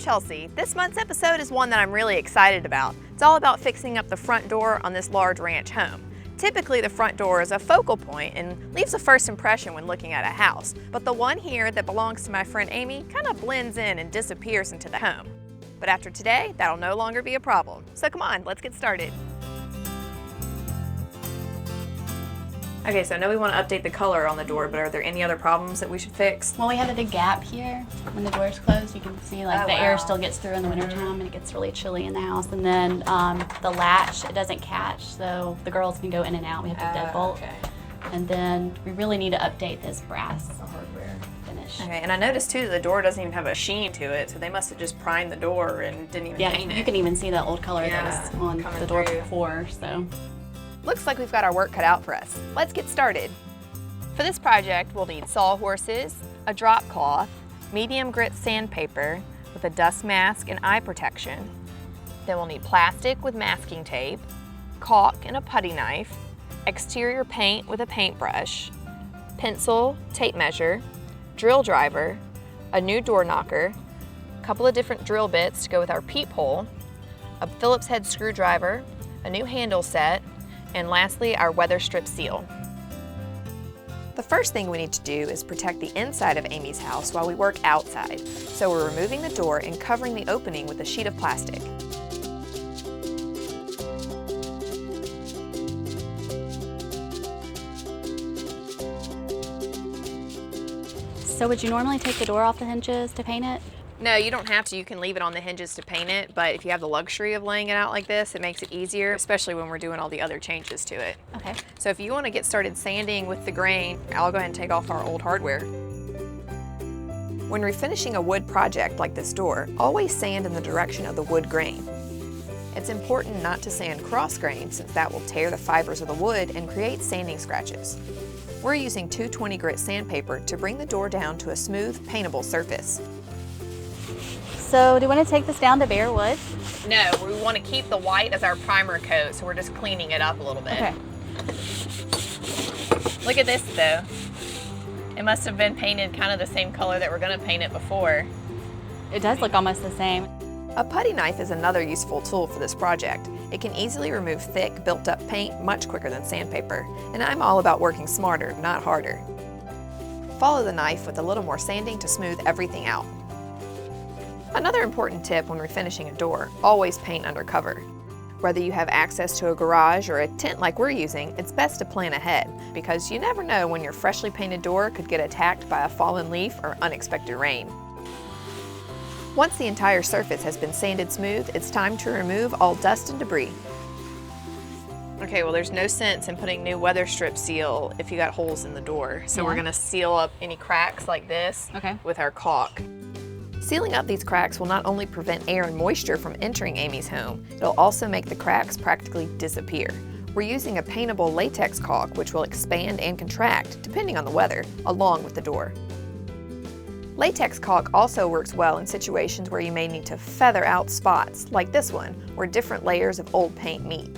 Chelsea. This month's episode is one that I'm really excited about. It's all about fixing up the front door on this large ranch home. Typically, the front door is a focal point and leaves a first impression when looking at a house, but the one here that belongs to my friend Amy kind of blends in and disappears into the home. But after today, that'll no longer be a problem. So come on, let's get started. Okay, so I know we want to update the color on the door, but are there any other problems that we should fix? Well, we have a big gap here. When the door's closed, you can see like the air still gets through in the wintertime and it gets really chilly in the house. And then the latch, it doesn't catch, so the girls can go in and out. We have to deadbolt. Okay. And then we really need to update this brass hardware finish. Okay, and I noticed too that the door doesn't even have a sheen to it, so they must have just primed the door and didn't even paint it. You can even see the old color that was on the door before, so. Looks like we've got our work cut out for us. Let's get started. For this project, we'll need sawhorses, a drop cloth, medium grit sandpaper with a dust mask and eye protection. Then we'll need plastic with masking tape, caulk and a putty knife, exterior paint with a paintbrush, pencil, tape measure, drill driver, a new door knocker, a couple of different drill bits to go with our peephole, a Phillips head screwdriver, a new handle set, and lastly, our weather strip seal. The first thing we need to do is protect the inside of Amy's house while we work outside. So we're removing the door and covering the opening with a sheet of plastic. So would you normally take the door off the hinges to paint it? No, you don't have to. You can leave it on the hinges to paint it, but if you have the luxury of laying it out like this, it makes it easier, especially when we're doing all the other changes to it. Okay. So if you want to get started sanding with the grain, I'll go ahead and take off our old hardware. When refinishing a wood project like this door, always sand in the direction of the wood grain. It's important not to sand cross grain since that will tear the fibers of the wood and create sanding scratches. We're using 220 grit sandpaper to bring the door down to a smooth, paintable surface. So do you want to take this down to bare wood? No, we want to keep the white as our primer coat, so we're just cleaning it up a little bit. Okay. Look at this though. It must have been painted kind of the same color that we're going to paint it before. It does look almost the same. A putty knife is another useful tool for this project. It can easily remove thick, built-up paint much quicker than sandpaper, and I'm all about working smarter, not harder. Follow the knife with a little more sanding to smooth everything out. Another important tip when refinishing a door, always paint under cover. Whether you have access to a garage or a tent like we're using, it's best to plan ahead because you never know when your freshly painted door could get attacked by a fallen leaf or unexpected rain. Once the entire surface has been sanded smooth, it's time to remove all dust and debris. Okay, well there's no sense in putting new weather strip seal if you got holes in the door. So we're gonna seal up any cracks like this with our caulk. Sealing up these cracks will not only prevent air and moisture from entering Amy's home, it'll also make the cracks practically disappear. We're using a paintable latex caulk which will expand and contract, depending on the weather, along with the door. Latex caulk also works well in situations where you may need to feather out spots, like this one, where different layers of old paint meet.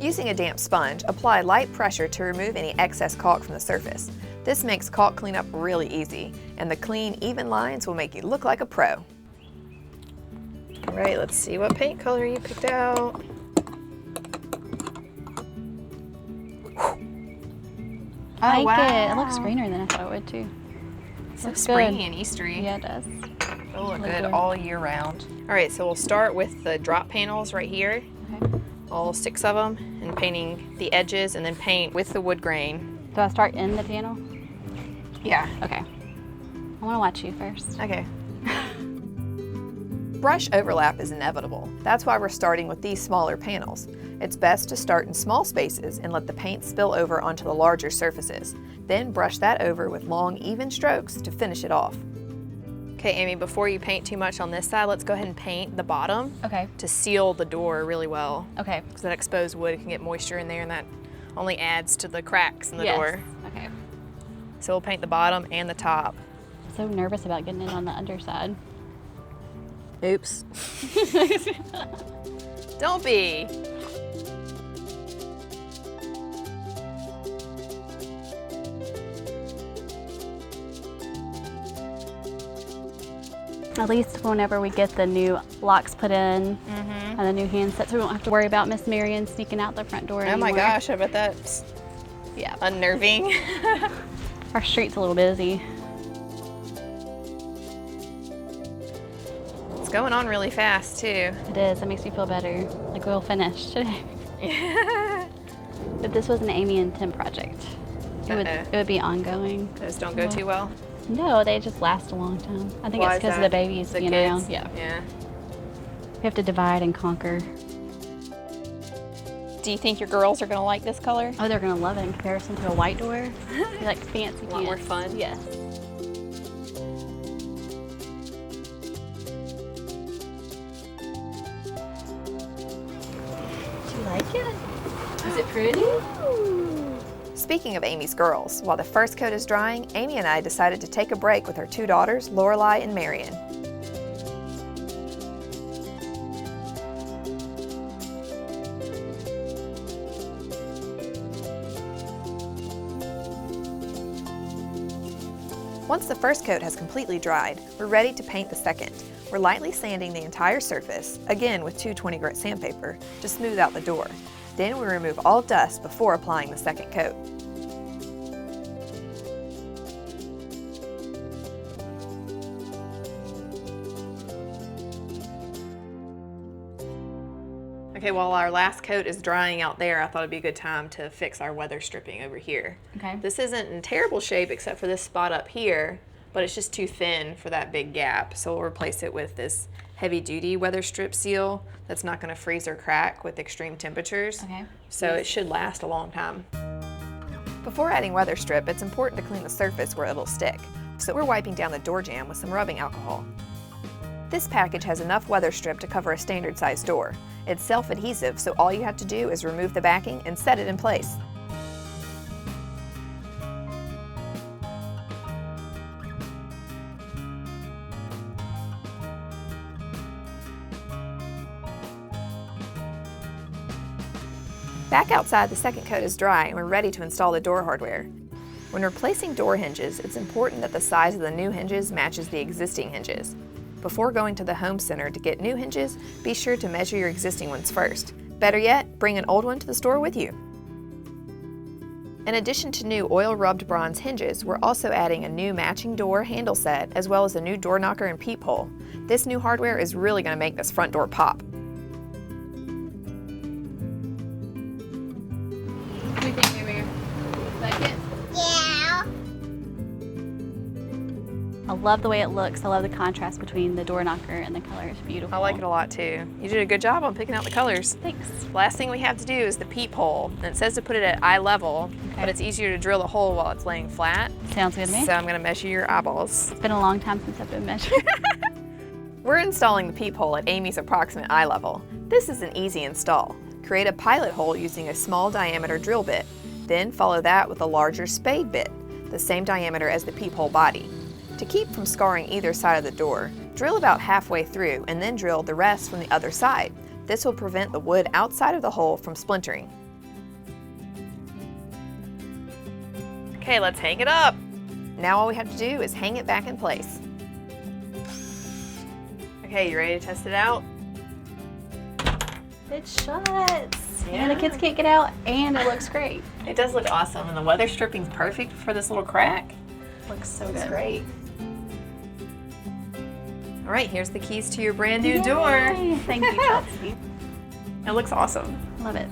Using a damp sponge, apply light pressure to remove any excess caulk from the surface. This makes caulk cleanup really easy, and the clean, even lines will make you look like a pro. All right, let's see what paint color you picked out. I like it. It looks greener than I thought it would too. It looks springy and Eastery. Yeah, it does. It'll look good all year round. All right, so we'll start with the drop panels right here. Okay. All 6 of them, and painting the edges and then paint with the wood grain. Do I start in the panel? Yeah. Okay. I want to watch you first. Okay. Brush overlap is inevitable. That's why we're starting with these smaller panels. It's best to start in small spaces and let the paint spill over onto the larger surfaces. Then brush that over with long, even strokes to finish it off. Okay, Amy, before you paint too much on this side, let's go ahead and paint the bottom to seal the door really well. Okay. Because that exposed wood can get moisture in there, and that only adds to the cracks in the door. Okay. So we'll paint the bottom and the top. So nervous about getting it on the underside. Oops. Don't be. At least whenever we get the new locks put in and the new handsets, we won't have to worry about Miss Marion sneaking out the front door anymore. Oh my gosh, I bet that's unnerving. Our street's a little busy. It's going on really fast too. It is. That makes me feel better. Like we'll finish today. If this was an Amy and Tim project, it would be ongoing. Those don't go too well? No, they just last a long time. I think it's because of the babies, the you kids? know. Yeah. Yeah. We have to divide and conquer. Do you think your girls are going to like this color? Oh, they're going to love it in comparison to a white door. They like fancy A lot more pants. fun? Yes. Do you like it? Is it pretty? Speaking of Amy's girls, while the first coat is drying, Amy and I decided to take a break with her two daughters, Lorelai and Marion. Once the first coat has completely dried, we're ready to paint the second. We're lightly sanding the entire surface, again with 220 grit sandpaper, to smooth out the door. Then we remove all dust before applying the second coat. Okay, while our last coat is drying out there, I thought it'd be a good time to fix our weather stripping over here. Okay. This isn't in terrible shape except for this spot up here, but it's just too thin for that big gap. So we'll replace it with this heavy duty weather strip seal that's not gonna freeze or crack with extreme temperatures. Okay. So it should last a long time. Before adding weather strip, it's important to clean the surface where it'll stick. So we're wiping down the door jamb with some rubbing alcohol. This package has enough weather strip to cover a standard size door. It's self-adhesive, so all you have to do is remove the backing and set it in place. Back outside, the second coat is dry and we're ready to install the door hardware. When replacing door hinges, it's important that the size of the new hinges matches the existing hinges. Before going to the home center to get new hinges, be sure to measure your existing ones first. Better yet, bring an old one to the store with you. In addition to new oil-rubbed bronze hinges, we're also adding a new matching door handle set as well as a new door knocker and peephole. This new hardware is really going to make this front door pop. What do you think, Amy? Like it? Yeah. I love the way it looks. I love the contrast between the door knocker and the color. It's beautiful. I like it a lot too. You did a good job on picking out the colors. Thanks. Last thing we have to do is the peephole. And it says to put it at eye level, but it's easier to drill the hole while it's laying flat. Sounds good to me. So I'm gonna measure your eyeballs. It's been a long time since I've been measuring. We're installing the peephole at Amy's approximate eye level. This is an easy install. Create a pilot hole using a small diameter drill bit. Then follow that with a larger spade bit, the same diameter as the peephole body. To keep from scarring either side of the door, drill about halfway through and then drill the rest from the other side. This will prevent the wood outside of the hole from splintering. Okay, let's hang it up. Now all we have to do is hang it back in place. Okay, you ready to test it out? It shuts. And the kids can't get out, and it looks great. It does look awesome, and the weather stripping's perfect for this little crack. Looks so Looks good. great. All right, here's the keys to your brand new Yay. door. Thank you, Chelsea. It looks awesome. Love it.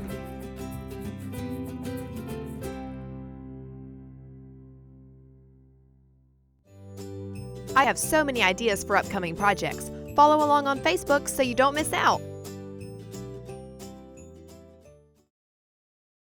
I have so many ideas for upcoming projects. Follow along on Facebook so you don't miss out.